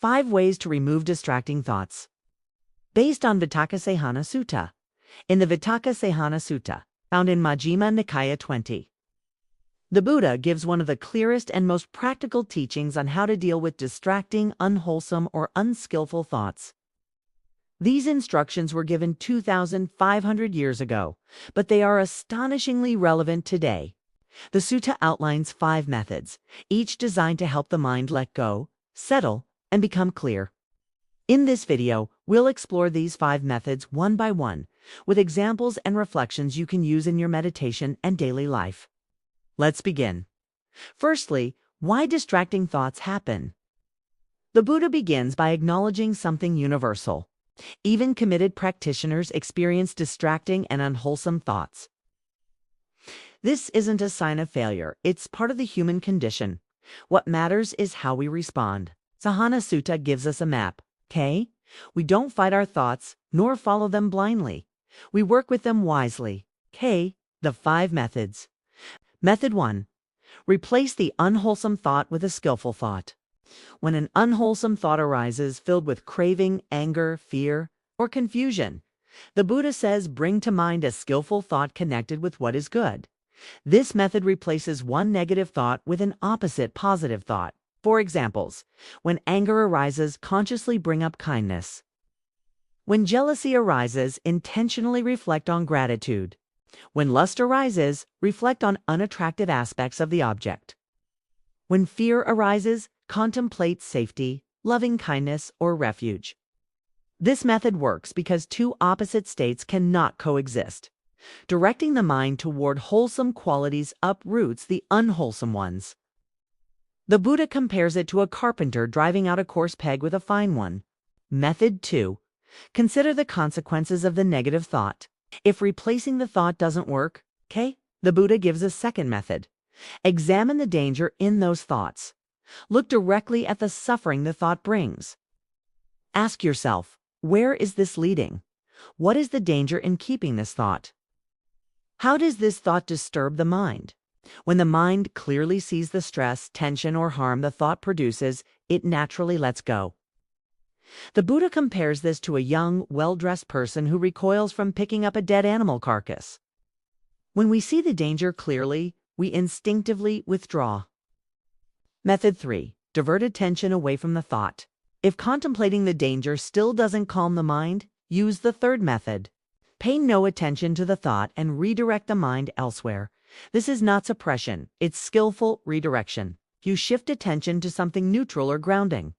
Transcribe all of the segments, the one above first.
5 ways to remove distracting thoughts. Based on Vitakkasanthana Sutta. In the Vitakkasanthana Sutta, found in Majjhima Nikaya 20, the Buddha gives one of the clearest and most practical teachings on how to deal with distracting, unwholesome, or unskillful thoughts. These instructions were given 2,500 years ago, but they are astonishingly relevant today. The sutta outlines 5 methods, each designed to help the mind let go, settle, and become clear. In this video, we'll explore these 5 methods one by one, with examples and reflections you can use in your meditation and daily life. Let's begin. Firstly, why distracting thoughts happen. The Buddha begins by acknowledging something universal. Even committed practitioners experience distracting and unwholesome thoughts. This isn't a sign of failure, it's part of the human condition. What matters is how we respond. Santhana Sutta gives us a map, okay? We don't fight our thoughts, nor follow them blindly. We work with them wisely, okay? The 5 methods. Method 1. Replace the unwholesome thought with a skillful thought. When an unwholesome thought arises filled with craving, anger, fear, or confusion, the Buddha says bring to mind a skillful thought connected with what is good. This method replaces one negative thought with an opposite positive thought. For examples, when anger arises, consciously bring up kindness. When jealousy arises, intentionally reflect on gratitude. When lust arises, reflect on unattractive aspects of the object. When fear arises, contemplate safety, loving kindness, or refuge. This method works because 2 opposite states cannot coexist. Directing the mind toward wholesome qualities uproots the unwholesome ones. The Buddha compares it to a carpenter driving out a coarse peg with a fine one. Method 2. Consider the consequences of the negative thought. If replacing the thought doesn't work, okay, the Buddha gives a second method. Examine the danger in those thoughts. Look directly at the suffering the thought brings. Ask yourself, where is this leading? What is the danger in keeping this thought? How does this thought disturb the mind? When the mind clearly sees the stress, tension, or harm the thought produces, it naturally lets go. The Buddha compares this to a young, well-dressed person who recoils from picking up a dead animal carcass. When we see the danger clearly, we instinctively withdraw. Method 3. Divert attention away from the thought. If contemplating the danger still doesn't calm the mind, use the 3rd method. Pay no attention to the thought and redirect the mind elsewhere. This is not suppression, it's skillful redirection. You shift attention to something neutral or grounding.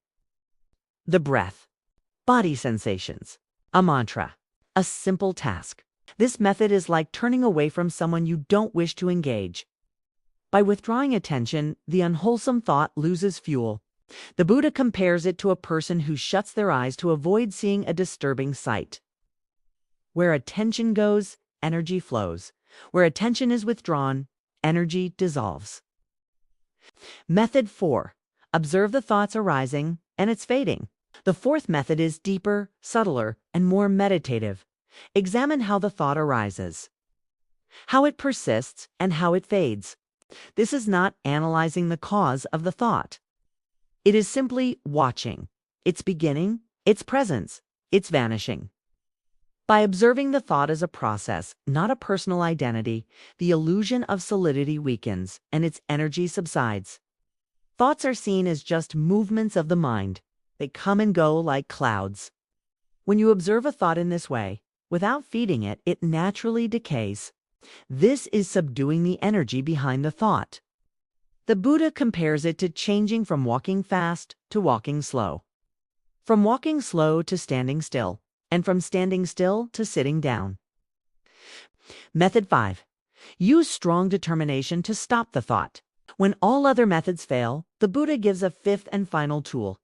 The breath, body sensations, a mantra, a simple task. This method is like turning away from someone you don't wish to engage. By withdrawing attention, the unwholesome thought loses fuel. The Buddha compares it to a person who shuts their eyes to avoid seeing a disturbing sight. Where attention goes, energy flows. Where attention is withdrawn, energy dissolves. Method 4. Observe the thoughts arising and its fading. The 4th method is deeper, subtler, and more meditative. Examine how the thought arises, how it persists, and how it fades. This is not analyzing the cause of the thought. It is simply watching its beginning, its presence, its vanishing. By observing the thought as a process, not a personal identity, the illusion of solidity weakens and its energy subsides. Thoughts are seen as just movements of the mind. They come and go like clouds. When you observe a thought in this way, without feeding it, it naturally decays. This is subduing the energy behind the thought. The Buddha compares it to changing from walking fast to walking slow, from walking slow to standing still, and from standing still to sitting down. Method 5. Use strong determination to stop the thought. When all other methods fail, the Buddha gives a 5th and final tool.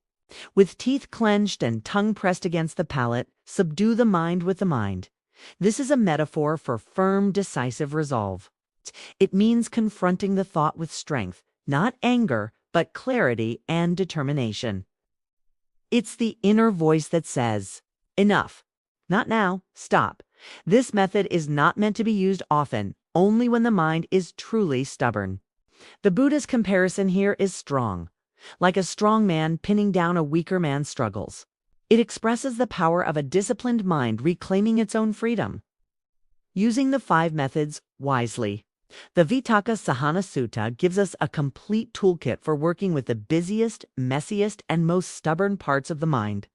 With teeth clenched and tongue pressed against the palate, subdue the mind with the mind. This is a metaphor for firm, decisive resolve. It means confronting the thought with strength, not anger, but clarity and determination. It's the inner voice that says, enough. Not now. Stop. This method is not meant to be used often, only when the mind is truly stubborn. The Buddha's comparison here is strong. like a strong man pinning down a weaker man's struggles. It expresses the power of a disciplined mind reclaiming its own freedom. Using the 5 methods wisely. The Vitakkasanthana Sutta gives us a complete toolkit for working with the busiest, messiest, and most stubborn parts of the mind.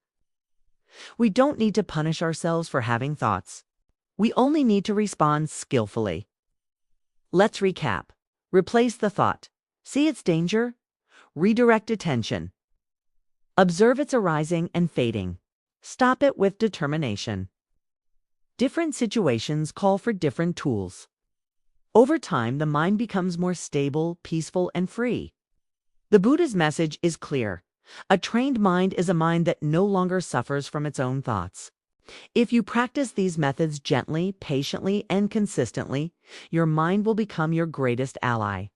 We don't need to punish ourselves for having thoughts. We only need to respond skillfully. Let's recap. Replace the thought. See its danger? Redirect attention. Observe its arising and fading. Stop it with determination. Different situations call for different tools. Over time, the mind becomes more stable, peaceful, and free. The Buddha's message is clear. A trained mind is a mind that no longer suffers from its own thoughts. If you practice these methods gently, patiently, and consistently, your mind will become your greatest ally.